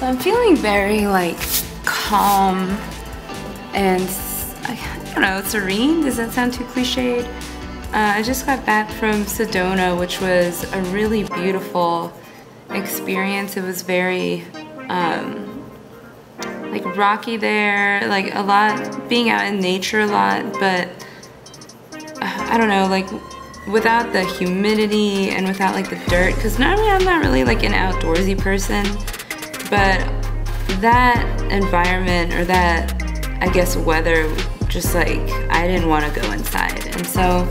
I'm feeling very like calm and I don't know, serene. Does that sound too cliched? I just got back from Sedona, which was a really beautiful experience. It was very like rocky there, like a lot, being out in nature a lot, but I don't know, like without the humidity and without like the dirt, because normally I'm not really like an outdoorsy person, but that environment or that, I guess, weather, just like I didn't want to go inside. And so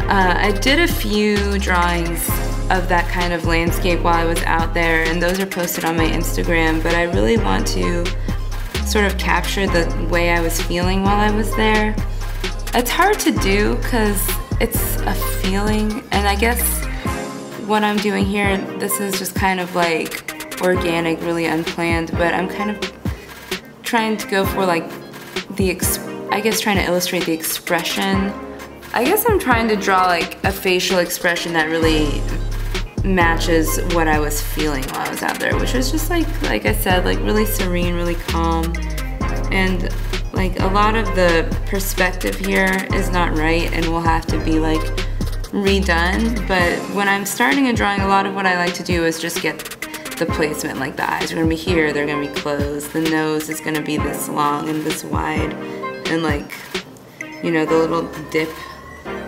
I did a few drawings of that kind of landscape while I was out there, and those are posted on my Instagram, but I really want to sort of capture the way I was feeling while I was there. It's hard to do because it's a feeling, and I guess what I'm doing here, this is just kind of like organic, really unplanned, but I'm kind of trying to go for like I guess trying to illustrate the expression. I guess I'm trying to draw like a facial expression that really matches what I was feeling while I was out there, which was just like I said, like really serene, really calm, and like a lot of the perspective here is not right and will have to be like redone. But when I'm starting a drawing, a lot of what I like to do is just get the placement, like the eyes are gonna be here, they're gonna be closed, the nose is gonna be this long and this wide, and like, you know, the little dip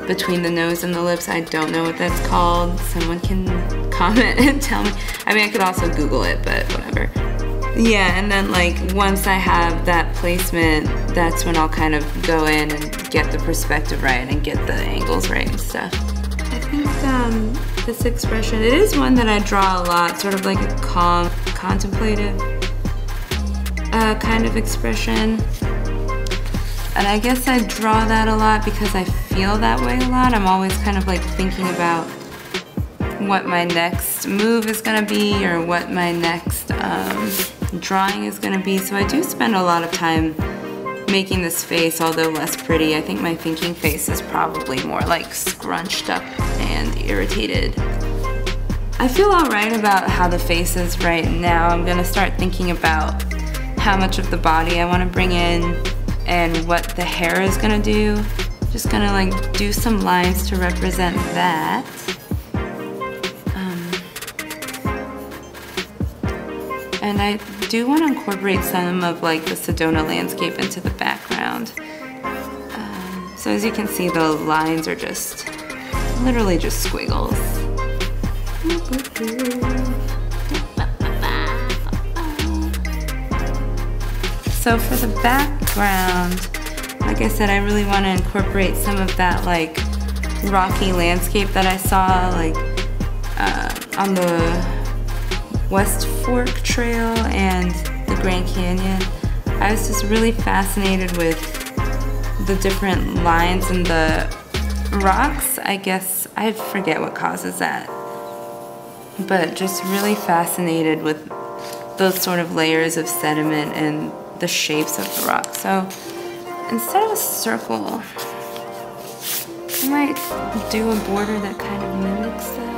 between the nose and the lips, I don't know what that's called. Someone can comment and tell me. I mean, I could also Google it, but whatever. Yeah, and then like once I have that placement, that's when I'll kind of go in and get the perspective right and get the angles right and stuff. I think this expression, it is one that I draw a lot, sort of like a calm, contemplative kind of expression. And I guess I draw that a lot because I feel that way a lot. I'm always kind of like thinking about what my next move is gonna be or what my next drawing is gonna be. So I do spend a lot of time making this face, although less pretty. I think my thinking face is probably more like scrunched up and irritated. I feel alright about how the face is right now. I'm gonna start thinking about how much of the body I wanna bring in and what the hair is gonna do. Just gonna like do some lines to represent that. And I do want to incorporate some of like the Sedona landscape into the background. So as you can see, the lines are just literally just squiggles. So for the background, like I said, I really want to incorporate some of that like rocky landscape that I saw like on the West Fork Trail and the Grand Canyon. I was just really fascinated with the different lines in the rocks. I guess I forget what causes that, but just really fascinated with those sort of layers of sediment and the shapes of the rock. So instead of a circle, I might do a border that kind of mimics that.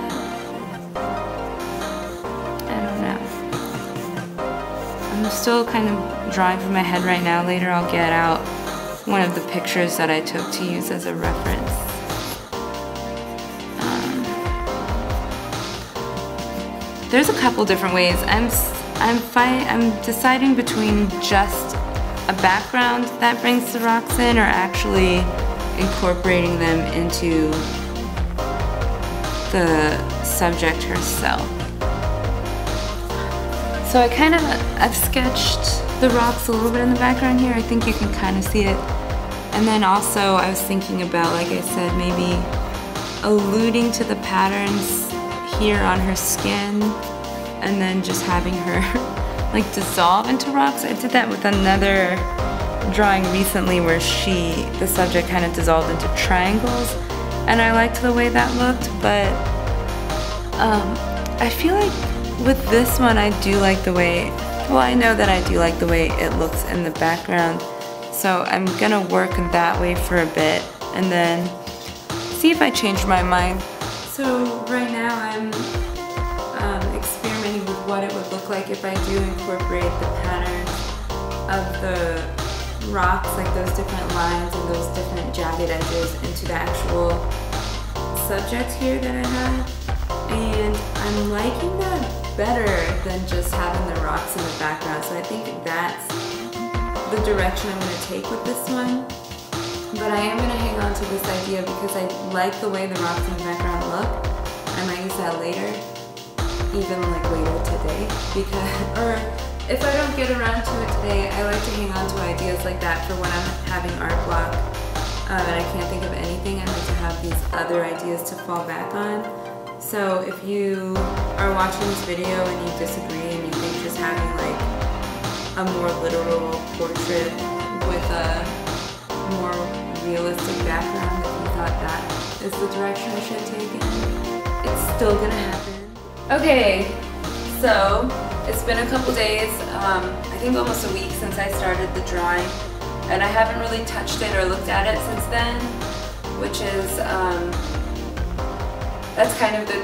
I'm still kind of drawing from my head right now. Later I'll get out one of the pictures that I took to use as a reference. There's a couple different ways. I'm deciding between just a background that brings the rocks in or actually incorporating them into the subject herself. So I've sketched the rocks a little bit in the background here. I think you can kind of see it. And then also I was thinking about, like I said, maybe alluding to the patterns here on her skin and then just having her like dissolve into rocks. I did that with another drawing recently where the subject kind of dissolved into triangles, and I liked the way that looked, but I feel like with this one, I do like the way, well, I know that I do like the way it looks in the background. So I'm gonna work that way for a bit and then see if I change my mind. So right now I'm experimenting with what it would look like if I do incorporate the patterns of the rocks, like those different lines and those different jagged edges, into the actual subject here that I have. And I'm liking that better than just having the rocks in the background. So I think that's the direction I'm going to take with this one. But I am going to hang on to this idea because I like the way the rocks in the background look. I might use that later, even like later today, because, or if I don't get around to it today, I like to hang on to ideas like that for when I'm having art block and I can't think of anything. I like to have these other ideas to fall back on. So if you are watching this video and you disagree and you think just having like a more literal portrait with a more realistic background, if you thought that is the direction I should take it, it's still gonna happen. Okay, so it's been a couple days, I think almost a week since I started the drawing, and I haven't really touched it or looked at it since then, which is, that's kind of the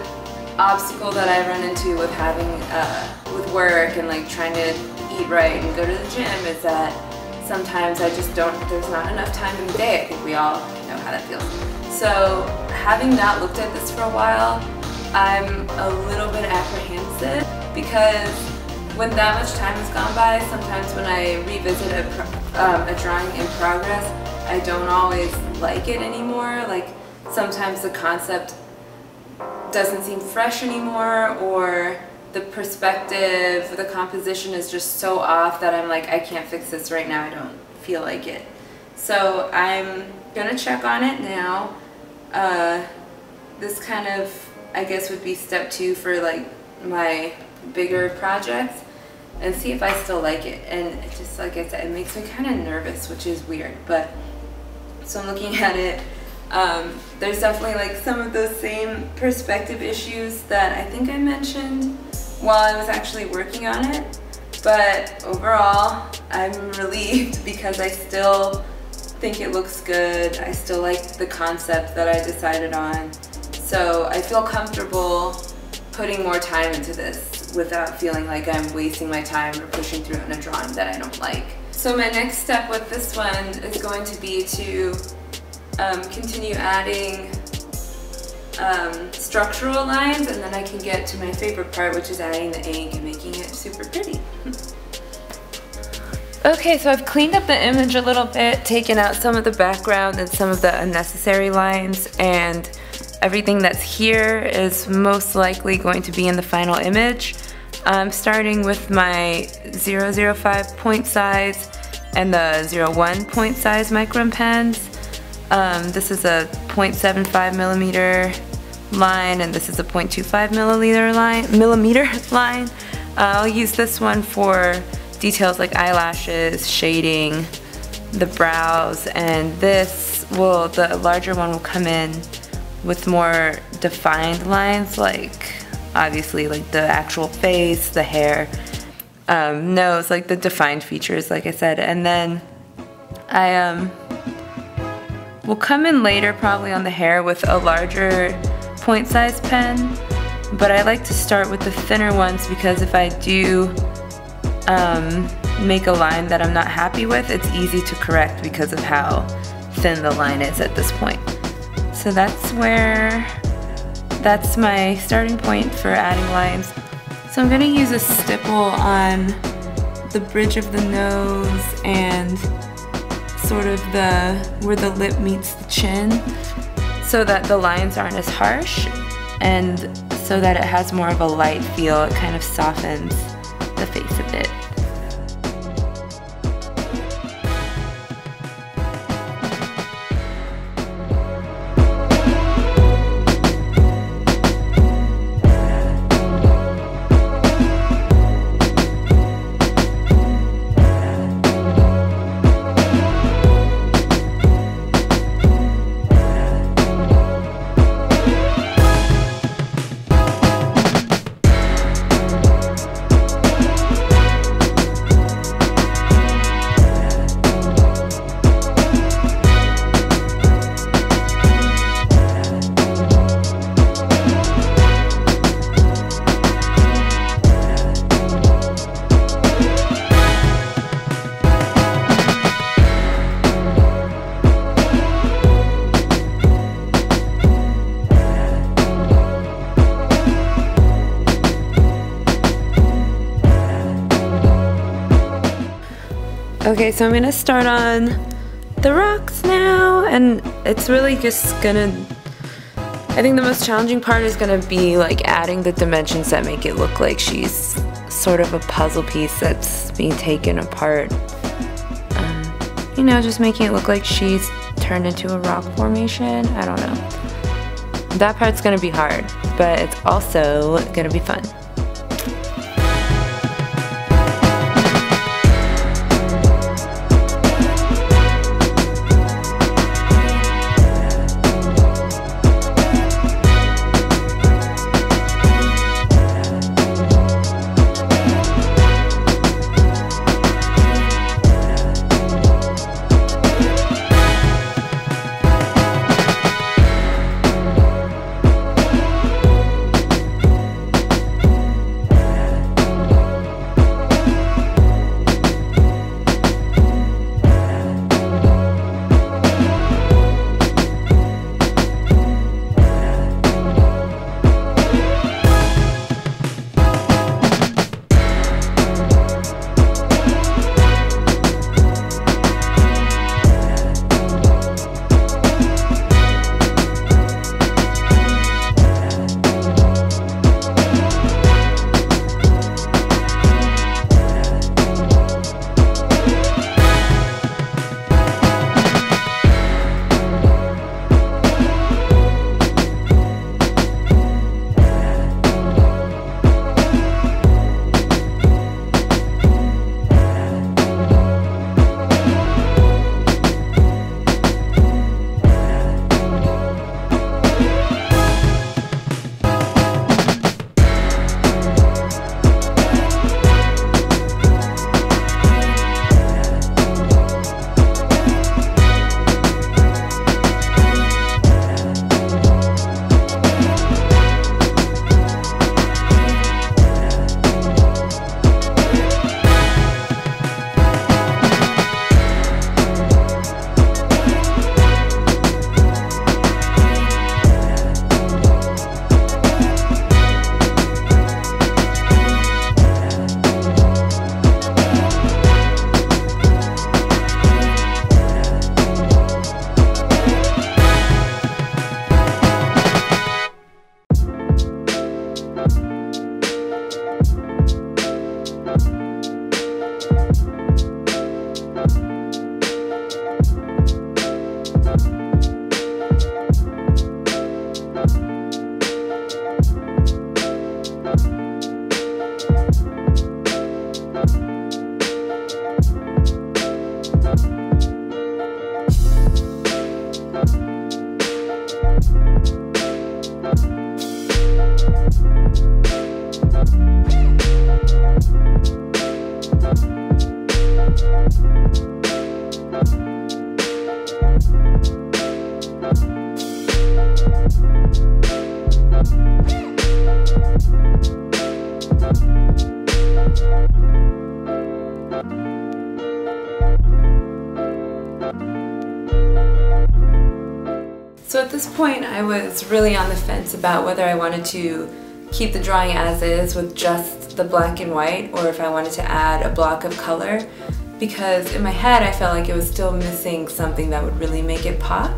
obstacle that I run into with having, with work and like trying to eat right and go to the gym, is that sometimes I just don't, there's not enough time in the day. I think we all know how that feels. So having not looked at this for a while, I'm a little bit apprehensive because when that much time has gone by, sometimes when I revisit a drawing in progress, I don't always like it anymore. Like sometimes the concept doesn't seem fresh anymore, or the perspective, the composition is just so off that I'm like, I can't fix this right now, I don't feel like it. So I'm gonna check on it now. This kind of, I guess, would be step 2 for like my bigger projects, and see if I still like it. And it just, like I said, it makes me kind of nervous, which is weird, but so I'm looking at it. There's definitely like some of those same perspective issues that I think I mentioned while I was actually working on it, but overall I'm relieved because I still think it looks good. I still like the concept that I decided on, so I feel comfortable putting more time into this without feeling like I'm wasting my time or pushing through in a drawing that I don't like. So my next step with this one is going to be to continue adding structural lines, and then I can get to my favorite part, which is adding the ink and making it super pretty. Okay, so I've cleaned up the image a little bit, taken out some of the background and some of the unnecessary lines, and everything that's here is most likely going to be in the final image. I'm starting with my 005 point size and the 01 point size micron pens. This is a 0.75 millimeter line, and this is a 0.25 millimeter line. I'll use this one for details like eyelashes, shading, the brows, and this will, the larger one will come in with more defined lines, like obviously like the actual face, the hair, nose, like the defined features, like I said. And then I will come in later probably on the hair with a larger point size pen, but I like to start with the thinner ones because if I do make a line that I'm not happy with, it's easy to correct because of how thin the line is at this point. So that's my starting point for adding lines. So I'm going to use a stipple on the bridge of the nose and sort of where the lip meets the chin, so that the lines aren't as harsh and so that it has more of a light feel. It kind of softens the face a bit. Okay, so I'm gonna start on the rocks now, and it's really just gonna, I think the most challenging part is gonna be like adding the dimensions that make it look like she's sort of a puzzle piece that's being taken apart. You know, just making it look like she's turned into a rock formation. I don't know. That part's gonna be hard, but it's also gonna be fun. So at this point I was really on the fence about whether I wanted to keep the drawing as is with just the black and white or if I wanted to add a block of color, because in my head I felt like it was still missing something that would really make it pop.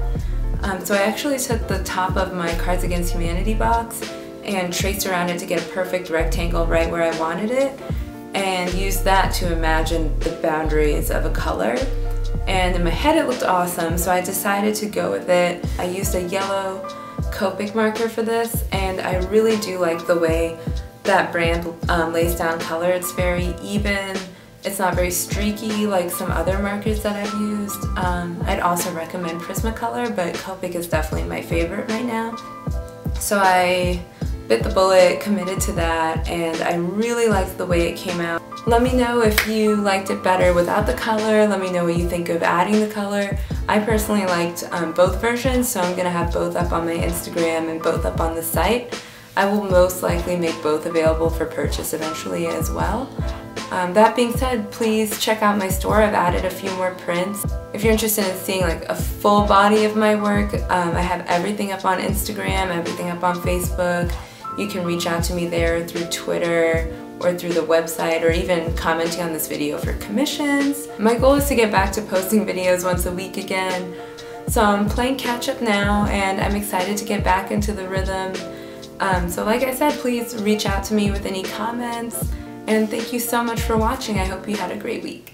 So I actually took the top of my Cards Against Humanity box and traced around it to get a perfect rectangle right where I wanted it, and used that to imagine the boundaries of a color. And in my head it looked awesome, so I decided to go with it. I used a yellow Copic marker for this, and I really do like the way that brand lays down color. It's very even, it's not very streaky like some other markers that I've used. I'd also recommend Prismacolor, but Copic is definitely my favorite right now. So I bit the bullet, committed to that, and I really liked the way it came out. Let me know if you liked it better without the color. Let me know what you think of adding the color. I personally liked both versions, so I'm gonna have both up on my Instagram and both up on the site. I will most likely make both available for purchase eventually as well. That being said, please check out my store. I've added a few more prints. If you're interested in seeing like a full body of my work, I have everything up on Instagram, everything up on Facebook. You can reach out to me there through Twitter or through the website, or even commenting on this video for commissions. My goal is to get back to posting videos once a week again. So I'm playing catch up now, and I'm excited to get back into the rhythm. So like I said, please reach out to me with any comments, and thank you so much for watching. I hope you had a great week.